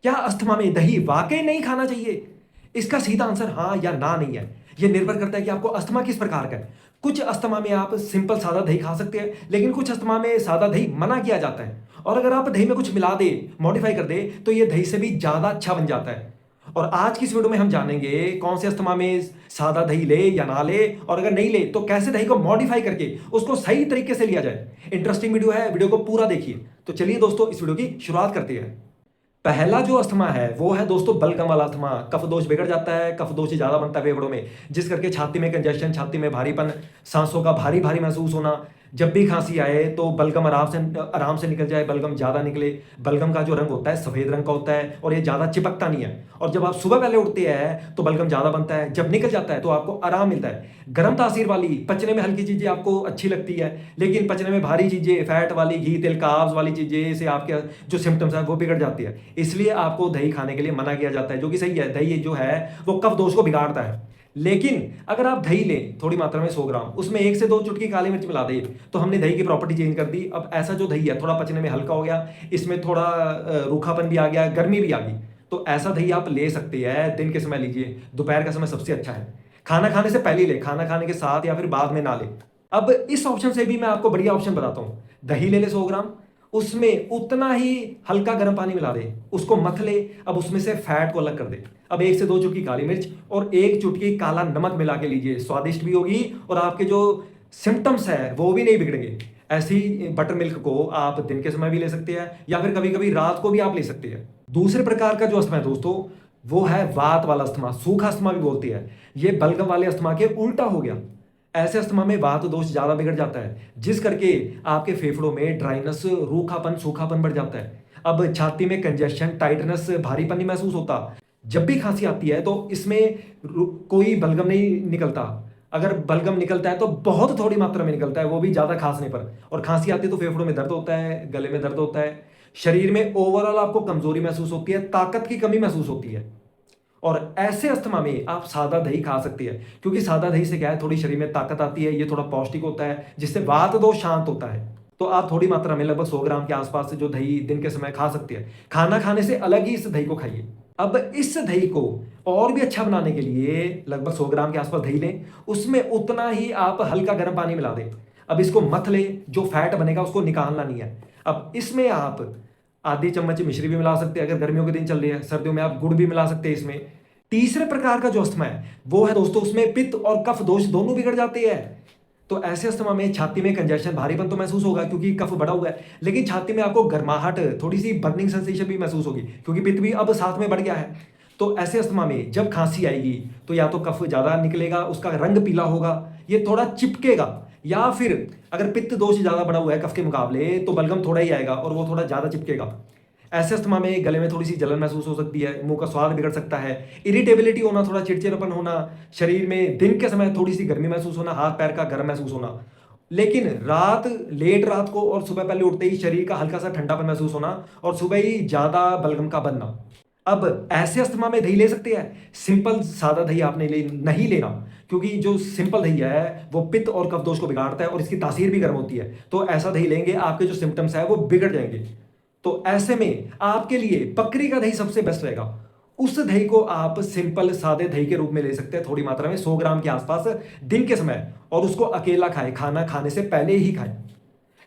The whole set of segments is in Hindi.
क्या अस्थमा में दही वाकई नहीं खाना चाहिए? इसका सीधा आंसर हाँ या ना नहीं है। ये निर्भर करता है कि आपको अस्थमा किस प्रकार का है। कुछ अस्थमा में आप सिंपल सादा दही खा सकते हैं, लेकिन कुछ अस्थमा में सादा दही मना किया जाता है। और अगर आप दही में कुछ मिला दे, मॉडिफाई कर दे, तो ये दही से भी ज़्यादा अच्छा बन जाता है। और आज की इस वीडियो में हम जानेंगे कौन से अस्थमा में सादा दही ले या ना ले, और अगर नहीं ले तो कैसे दही को मॉडिफाई करके उसको सही तरीके से लिया जाए। इंटरेस्टिंग वीडियो है, वीडियो को पूरा देखिए। तो चलिए दोस्तों, इस वीडियो की शुरुआत करते हैं। पहला जो अस्थमा है वो है दोस्तों बलगम वाला अस्थमा। कफ दोष बिगड़ जाता है, कफ दोष ज्यादा बनता है फेफड़ों में, जिस करके छाती में कंजेशन, छाती में भारीपन, सांसों का भारी भारी महसूस होना। जब भी खांसी आए तो बलगम आराम से निकल जाए, बलगम ज्यादा निकले। बलगम का जो रंग होता है सफेद रंग का होता है और ये ज्यादा चिपकता नहीं है। और जब आप सुबह पहले उठते हैं तो बलगम ज्यादा बनता है, जब निकल जाता है तो आपको आराम मिलता है। गर्म तासीर वाली, पचने में हल्की चीजें आपको अच्छी लगती है, लेकिन पचने में भारी चीजें, फैट वाली, घी तेल कार्ब्स वाली चीजें से आपके जो सिम्टम्स है वो बिगड़ जाती है। इसलिए आपको दही खाने के लिए मना किया जाता है, जो कि सही है। दही जो है वो कफ दोष को बिगाड़ता है। लेकिन अगर आप दही लें थोड़ी मात्रा में 100 ग्राम, उसमें 1 से 2 चुटकी काली मिर्च मिला दें, तो हमने दही की प्रॉपर्टी चेंज कर दी। अब ऐसा जो दही है थोड़ा पचने में हल्का हो गया, इसमें थोड़ा रूखापन भी आ गया, गर्मी भी आ गई। तो ऐसा दही आप ले सकते हैं। दिन के समय लीजिए, दोपहर का समय सबसे अच्छा है। खाना खाने से पहले ले, खाना खाने के साथ या फिर बाद में ना ले। अब इस ऑप्शन से भी मैं आपको बढ़िया ऑप्शन बताता हूँ। दही ले ले 100 ग्राम, उसमें उतना ही हल्का गर्म पानी मिला दे, उसको मथ ले। अब उसमें से फैट को अलग कर दे। अब 1 से 2 चुटकी काली मिर्च और 1 चुटकी काला नमक मिला के लीजिए। स्वादिष्ट भी होगी और आपके जो सिम्टम्स है वो भी नहीं बिगड़ेंगे। ऐसी बटर मिल्क को आप दिन के समय भी ले सकते हैं, या फिर कभी कभी रात को भी आप ले सकते हैं। दूसरे प्रकार का जो अस्थमा है दोस्तों, वो है वात वाला अस्थमा, सूखा अस्थमा भी बोलते हैं। ये बलगम वाले अस्थमा के उल्टा हो गया। ऐसे अस्थमा में वात दोष ज्यादा बिगड़ जाता है, जिस करके आपके फेफड़ों में ड्राइनेस, रूखापन, सूखापन बढ़ जाता है। अब छाती में कंजेशन, टाइटनेस, भारीपन नहीं महसूस होता। जब भी खांसी आती है तो इसमें कोई बलगम नहीं निकलता। अगर बलगम निकलता है तो बहुत थोड़ी मात्रा में निकलता है, वो भी ज्यादा खांसने पर। और खांसी आती है तो फेफड़ों में दर्द होता है, गले में दर्द होता है, शरीर में ओवरऑल आपको कमजोरी महसूस होती है, ताकत की कमी महसूस होती है। और ऐसे अस्थमा में आप सादा दही खा सकते हैं, क्योंकि सादा दही से क्या है, थोड़ी शरीर में ताकत आती है, ये थोड़ा पौष्टिक होता है, जिससे वात दोष शांत होता है। तो आप थोड़ी मात्रा में लगभग 100 ग्राम के आसपास से जो दही दिन के समय खा सकते हैं। खाना खाने से अलग ही इस दही को खाइए। अब इस दही को और भी अच्छा बनाने के लिए लगभग 100 ग्राम के आसपास दही लें, उसमें उतना ही आप हल्का गर्म पानी मिला दें। अब इसको मथ ले, जो फैट बनेगा उसको निकालना नहीं है। अब इसमें आप आधी चम्मच मिश्री भी मिला सकते हैं, अगर गर्मियों के दिन चल रहे हैं। सर्दियों में आप गुड़ भी मिला सकते हैं इसमें। तीसरे प्रकार का जो अस्थमा है वो है दोस्तों, उसमें पित्त और कफ दोष दोनों बिगड़ जाते हैं। तो ऐसे अस्थमा में छाती में कंजेशन, भारीपन तो महसूस होगा क्योंकि कफ बढ़ा हुआ है, लेकिन छाती में आपको गर्माहट, थोड़ी सी बर्निंग सेंसेशन भी महसूस होगी, क्योंकि पित्त भी अब साथ में बढ़ गया है। तो ऐसे अस्थमा में जब खांसी आएगी तो या तो कफ ज्यादा निकलेगा, उसका रंग पीला होगा, ये थोड़ा चिपकेगा, या फिर अगर पित्त दोष ज्यादा बढ़ा हुआ है कफ के मुकाबले तो बलगम थोड़ा ही आएगा और वो थोड़ा ज्यादा चिपकेगा। ऐसे अस्थमा में गले में थोड़ी सी जलन महसूस हो सकती है, मुंह का स्वाद बिगड़ सकता है, इरिटेबिलिटी होना, थोड़ा चिड़चिड़ापन होना, शरीर में दिन के समय थोड़ी सी गर्मी महसूस होना, हाथ पैर का गर्म महसूस होना। लेकिन लेट रात को और सुबह पहले उठते ही शरीर का हल्का सा ठंडापन महसूस होना, और सुबह ही ज्यादा बलगम का बनना। अब ऐसे अस्थमा में दही ले सकते हैं। सिंपल सादा दही आपने नहीं लेना, क्योंकि जो सिंपल दही है वो पित्त और कफ दोष को बिगाड़ता है और इसकी तासीर भी गर्म होती है। तो ऐसा दही लेंगे आपके जो सिम्टम्स है वो बिगड़ जाएंगे। तो ऐसे में आपके लिए बकरी का दही सबसे बेस्ट रहेगा। उस दही को आप सिंपल सादे दही के रूप में ले सकते हैं, थोड़ी मात्रा में 100 ग्राम के आसपास दिन के समय, और उसको अकेला खाएं, खाना खाने से पहले ही खाएं।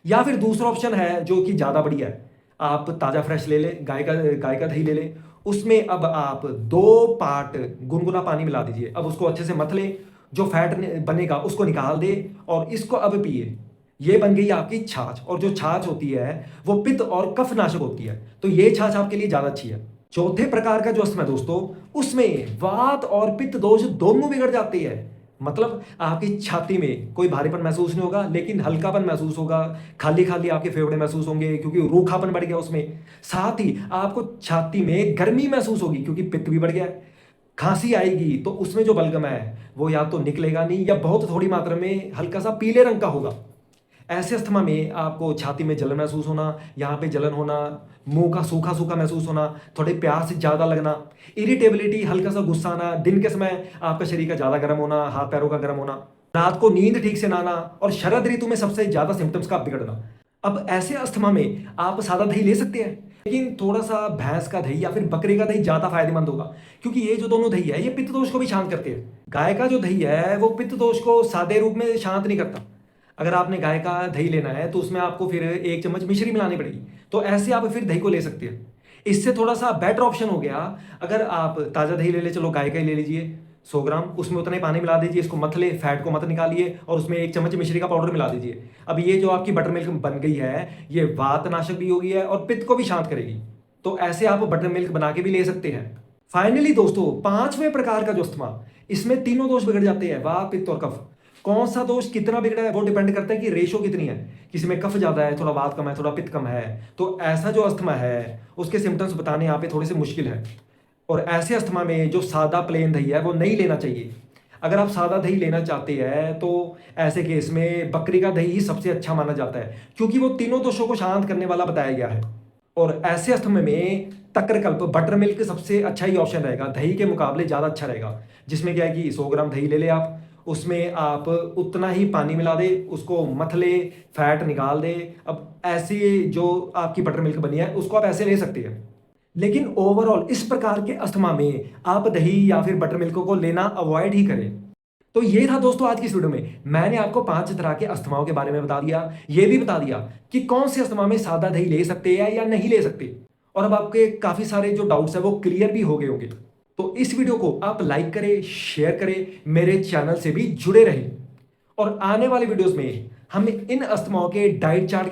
या फिर दूसरा ऑप्शन है जो कि ज्यादा बढ़िया है, आप ताजा फ्रेश ले लें, गाय का दही ले लें। उसमें अब आप 2 पार्ट गुनगुना पानी मिला दीजिए। अब उसको अच्छे से मथ लें, जो फैट बनेगा उसको निकाल दे और इसको अब पिए। ये बन गई आपकी छाछ, और जो छाछ होती है वो पित्त और कफ नाशक होती है, तो ये छाछ आपके लिए ज्यादा अच्छी है। चौथे प्रकार का जो अस्थमा है दोस्तों, उसमें वात और पित्त दोष दोनों बिगड़ जाते हैं। मतलब आपकी छाती में कोई भारीपन महसूस नहीं होगा, लेकिन हल्कापन महसूस होगा, खाली खाली आपके फेफड़े महसूस होंगे क्योंकि रूखापन बढ़ गया उसमें। साथ ही आपको छाती में गर्मी महसूस होगी क्योंकि पित्त भी बढ़ गया है। खांसी आएगी तो उसमें जो बलगम है वो या तो निकलेगा नहीं, या बहुत थोड़ी मात्रा में हल्का सा पीले रंग का होगा। ऐसे अस्थमा में आपको छाती में जलन महसूस होना, यहाँ पे जलन होना, मुंह का सूखा सूखा महसूस होना, थोड़े प्यास ज्यादा लगना, इरिटेबिलिटी, हल्का सा गुस्सा आना, दिन के समय आपका शरीर का ज्यादा गर्म होना, हाथ पैरों का गर्म होना, रात को नींद ठीक से ना आना, और शरद ऋतु में सबसे ज्यादा सिम्टम्स का बिगड़ना। अब ऐसे अस्थमा में आप सादा दही ले सकते हैं, लेकिन थोड़ा-सा भैंस का दही या फिर बकरी का दही ज़्यादा फ़ायदेमंद होगा, क्योंकि ये जो दोनों दही है, ये पित्त दोष को भी शांत करते हैं। गाय का जो दही है, वो पित्त दोष को सादे रूप में शांत नहीं करता। अगर आपने गाय का दही लेना है, तो उसमें आपको फिर 1 चम्मच मिश्री मिलानी पड़ेगी। तो ऐसे आप फिर दही को ले सकते हैं। इससे थोड़ा-सा बेटर ऑप्शन हो गया, अगर आप ताज़ा दही ले लें, चलो गाय का ही ले लीजिए, 100 ग्राम, उसमें उतना ही पानी मिला दीजिए, इसको मथ लें, फैट को मत निकालिए और उसमें 1 चम्मच मिश्री का पाउडर मिला दीजिए। अब ये जो आपकी बटर मिल्क बन गई है, ये वातनाशक भी होगी है और पित्त को भी शांत करेगी। तो ऐसे आप बटर मिल्क बना के भी ले सकते हैं। फाइनली दोस्तों, 5वें प्रकार का जो अस्थमा, इसमें तीनों दोष बिगड़ जाते हैं, वात, पित्त और कफ। कौन सा दोष कितना बिगड़ा है, वो डिपेंड करता है कि रेशो कितनी है। किसी में कफ ज़्यादा है, थोड़ा वात कम है, थोड़ा पित्त कम है। तो ऐसा जो अस्थमा है, उसके सिम्पटम्स बताने यहाँ पे थोड़े से मुश्किल है। और ऐसे अस्थमा में जो सादा प्लेन दही है, वो नहीं लेना चाहिए। अगर आप सादा दही लेना चाहते हैं, तो ऐसे केस में बकरी का दही ही सबसे अच्छा माना जाता है, क्योंकि वो तीनों दोषों को शांत करने वाला बताया गया है। और ऐसे अस्थमा में तक्रकल्प बटर मिल्क सबसे अच्छा ही ऑप्शन रहेगा, दही के मुकाबले ज़्यादा अच्छा रहेगा। जिसमें क्या है कि 100 ग्राम दही ले लें आप, उसमें आप उतना ही पानी मिला दें, उसको मथ लें, फैट निकाल दें। अब ऐसी जो आपकी बटर मिल्क बनी है, उसको आप ऐसे ले सकते हैं। लेकिन ओवरऑल इस प्रकार के अस्थमा में आप दही या फिर बटर मिल्क को लेना अवॉइड ही करें। तो ये था दोस्तों आज की इस वीडियो में। मैंने आपको 5 तरह के अस्थमाओं के बारे में बता दिया। ये भी बता दिया कि कौन से अस्थमा में सादा दही ले सकते हैं या नहीं ले सकते। और अब आपके काफ़ी सारे जो डाउट्स हैं वो क्लियर भी हो गए होंगे। तो इस वीडियो को आप लाइक करें, शेयर करें, मेरे चैनल से भी जुड़े रहें। और आने वाले वीडियोस में हम इन अस्थमाओं के डाइट चार्ट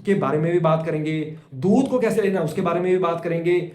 के बारे में भी बात करेंगे, दूध को कैसे लेना उसके बारे में भी बात करेंगे।